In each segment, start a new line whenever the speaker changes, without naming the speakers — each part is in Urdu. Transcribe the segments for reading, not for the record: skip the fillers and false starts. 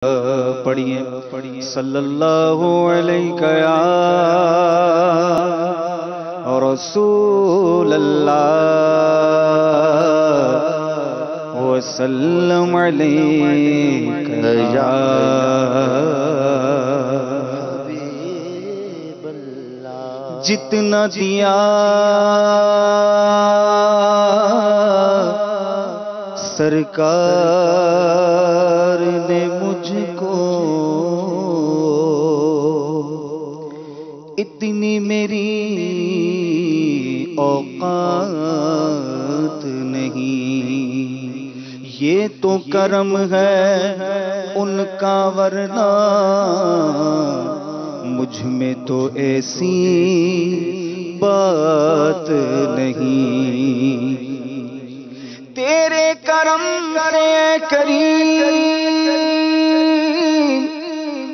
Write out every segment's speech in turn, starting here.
پڑھیے صلی اللہ علیہ یا رسول اللہ وسلم علیک یا حبیب اللہ۔ جتنا دیا سرکار نے مجھ کو، اتنی میری اوقات نہیں، یہ تو کرم ہے ان کا، ورنہ مجھ میں تو ایسی بات نہیں۔ تیرے کرم سے کریم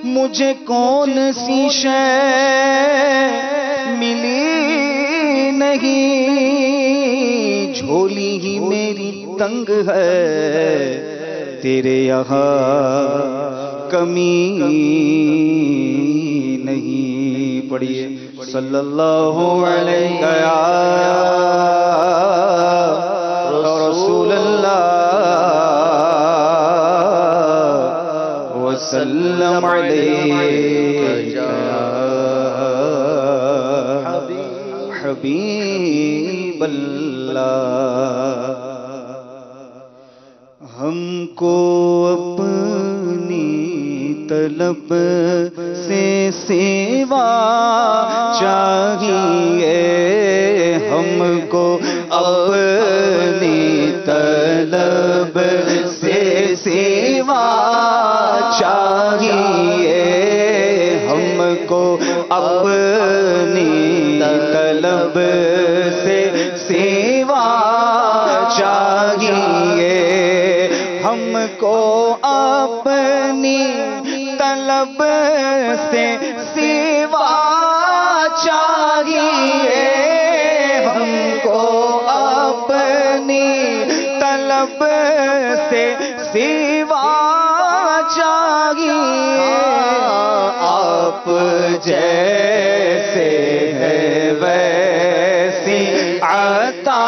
مجھے کون سی شے ملی نہیں، جھولی ہی میری تنگ ہے، تیرے یہاں کمی نہیں۔ پڑھیے صلی اللہ علیہ یا رسول اللہ وسلم علیک یا حبیب اللہ۔ ہم کو اپنی طلب سے سوا چاہیے، ہم کو اپنی طلب سے سوا چاہیے، ہم کو اپنی طلب سے سوا چاہیے، ہم کو اپنی طلب سے سوا چاہیے، ہم کو اپنی طلب سے سوا چاہیے، آپ جیسے ہے ویسی عطا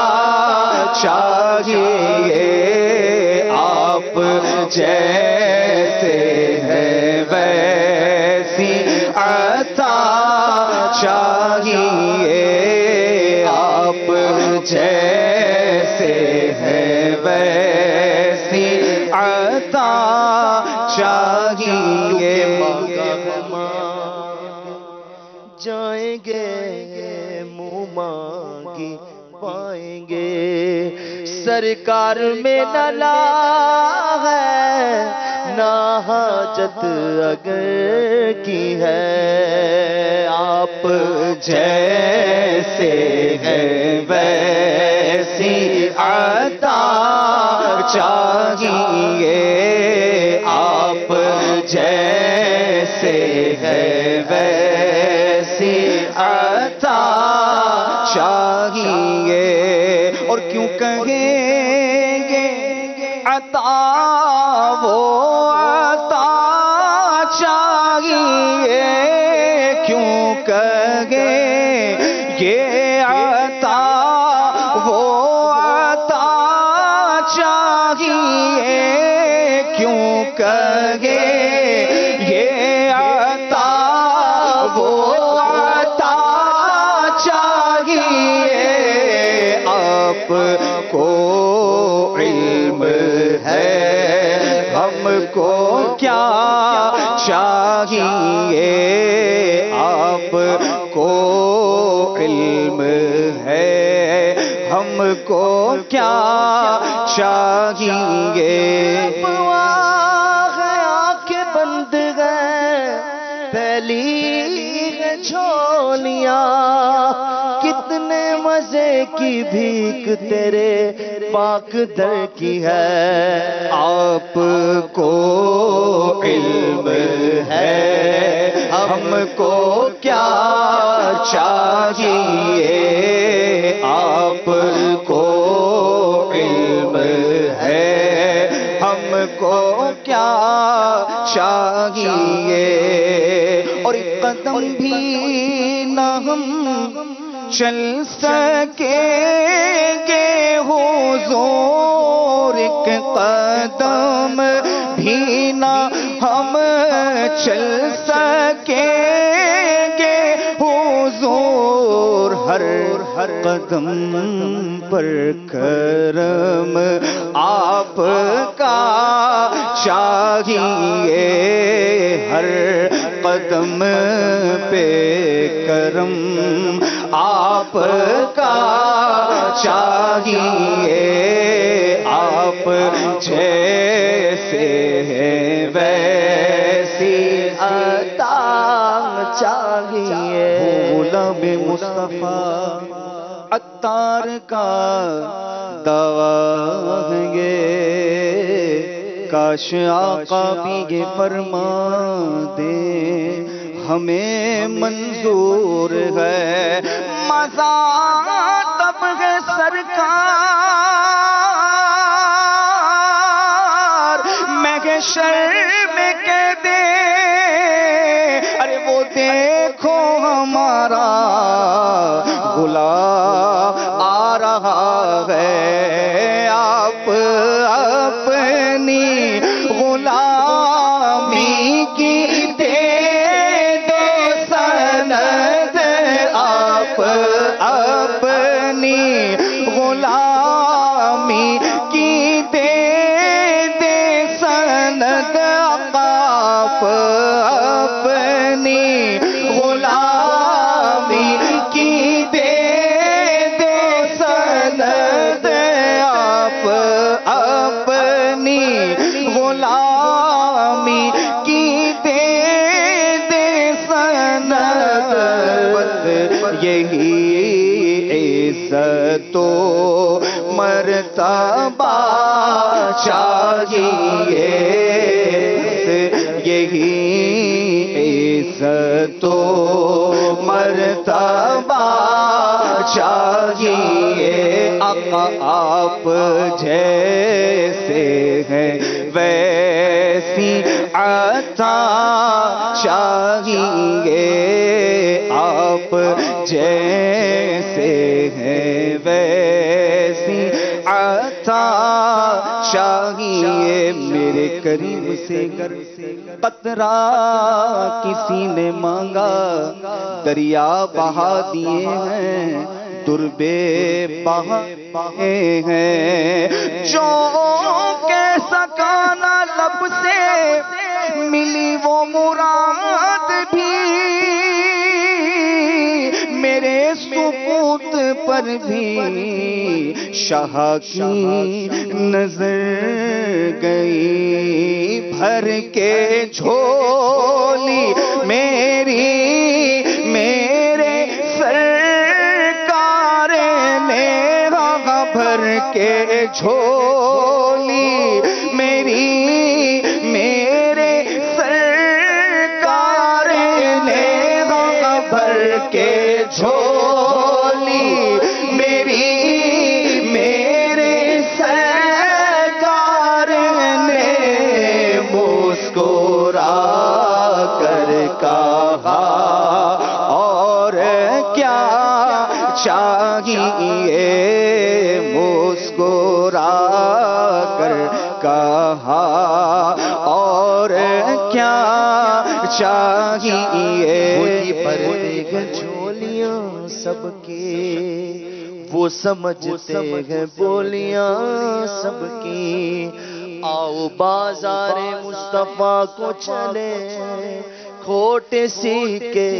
چاہیے، آپ جیسے ہے ویسی عطا چاہیے، آپ جیسے ہے ویسی عطا چاہیے۔ جائیں گے منہ مانگی پائیں گے، سرکار میں نہ لا ہے، نہ حاجت اگر کی ہے، آپ جیسے ہے ویسی عطا چاہیے، آپ جیسے ہے ویسی عطا چاہیے۔ اور کیوں کہیں گے عطا وہ عطا چاہیے، کیوں کہیں یہ عطا وہ عطا چاہیے، کیوں کہیں یہ عطا وہ عطا چاہیے، آپ کو علم ہے ہم کو کیا چاہیے، آپ کو علم ہے ہم کو کیا چاہیے۔ کے بند گئے پھیلی ہے جھولیاں، کتنے مزے کی بھیک تیرے پاک در کی ہے، آپ کو علم ہے ہم کو کیا چاہیے، آپ کو علم ہے ہم کو کیا چاہیے۔ چاہیے، اور ایک قدم بھی نہ ہم چل سکیں گے حضور، ایک قدم بھی نہ ہم چل سکیں گے حضور، ہر قدم پر کرم آپ کا چاہیے، ہر قدم پہ کرم آپ کا چاہیے، آپ جیسے ہیں ویسی عطا چاہیے۔ غلام مصطفیٰ عطار کا دعویٰ ہے یہ، کاش آقا بھی یہ فرما دے ہمیں منظور ہے، مزہ تب ہے سرکار محشر میں کہہ دے، ارے وہ دیکھو ہمارا غلام آ رہا ہے، آپ اپنی غلامی کی دے دو سند، آپ اپنی غلامی کی دے دے سند، آپ اپنی غلامی کی دے دے سند، آپ اپنی غلامی کی دے دے سند، بس یہی عزت و مرتبہ چاہیے، یہی عزت و مرتبہ چاہیے، آقا آپ جیسے ہیں ویسی عطا چاہیے، آپ جیسے ہیں ویسی عطا چاہیے، میرے کریم سے قطرہ کسی نے مانگا، دریا بہا دیے ہیں، دربے بہائے ہیں، جو کیسا کانا لب سے ملی وہ مراد بھی، میرے سکوت پر بھی شاہ کی نظر گئی، بھر کے جھولی میری میرے سرکار نے، بھر کے جھولی میری میرے سرکار نے، بھر کے جھولی میری میرے سرکار نے، مسکرا کر کہا اور کیا چاہیے، مسکرا کر کہا اور کیا چاہیے، وہی پردے جھولیاں سب کی، وہ سمجھتے ہیں بولیاں سب کی، آؤ بازار مصطفیٰ کو چلے، کھوٹ سیکھے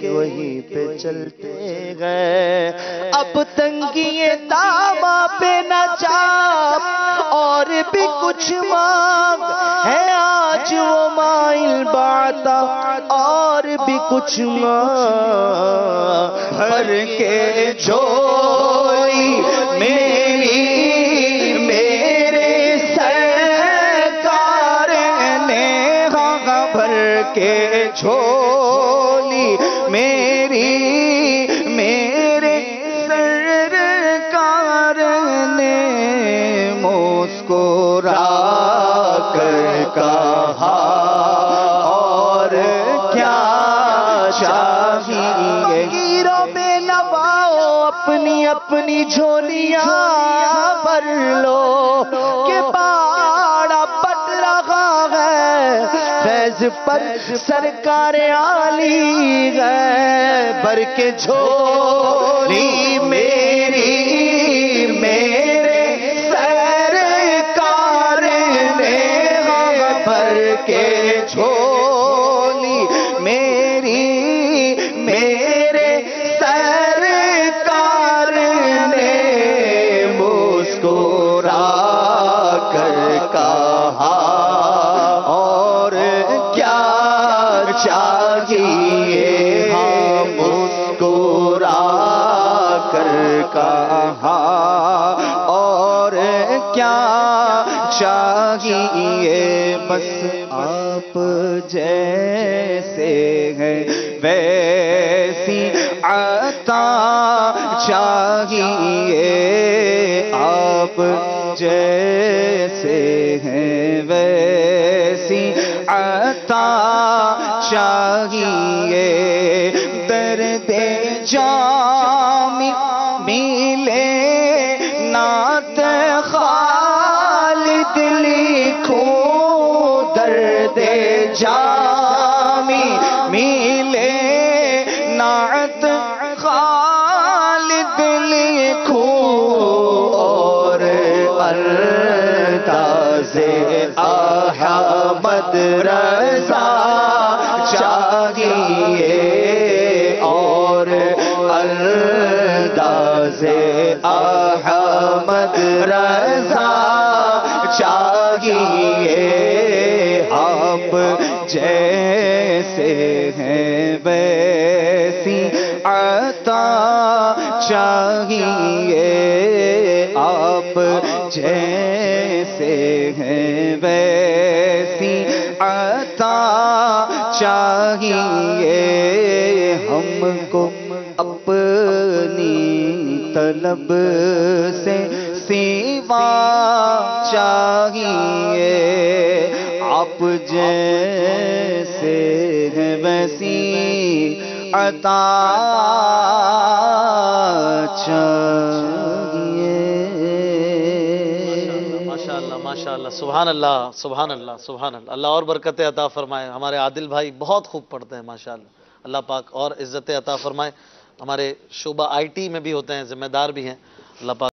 وہیں پہ چلتے گئے، اب تنگی دعویٰ پہ نہ چاپ اور بھی کچھ مانگ ہے، آج وہ مائل باتا اور بھی کچھ مانگ، بھر کے جھولی میری میرے سرکار نے، بھر کے جھولی میری میرے سرکار نے، مسکرا کر کہا اپنی جھولیاں بھر لو کہ باڑا پٹ رہا ہے فیض پر سرکار عالی ہے بھر کے جھولی میری میرے سرکار نے بھر کے جھولی میری میرے سرکار نے مسکرا کر کہا اور کیا چاہیے مسکرا کر کہا اور کیا چاہیے بس آپ جیسے ہیں ویسی عطا چاہیے آپ جیسے ہیں ویسی عطا چاہیے درد جامی ملے نعت خالد لکھوں درد جامی ملے نعت خالد لکھوں اور انداز احمد رضا چاہیے اور انداز احمد رضا چاہیے آپ جیسے ہیں ویسی عطا چاہیے آپ جیسے ہیں ویسی عطا چاہیے ہم کو اپنی طلب سے سوا چاہیے آپ جیسے ہیں ویسی عطا چاہیے.
ماشاءاللہ سبحان اللہ سبحان اللہ سبحان اللہ. اللہ اور برکت عطا فرمائے. ہمارے عادل بھائی بہت خوب پڑھتے ہیں ماشاءاللہ. اللہ پاک اور عزت عطا فرمائے. ہمارے شعبہ آئی ٹی میں بھی ہوتے ہیں, ذمہ دار بھی ہیں. اللہ پاک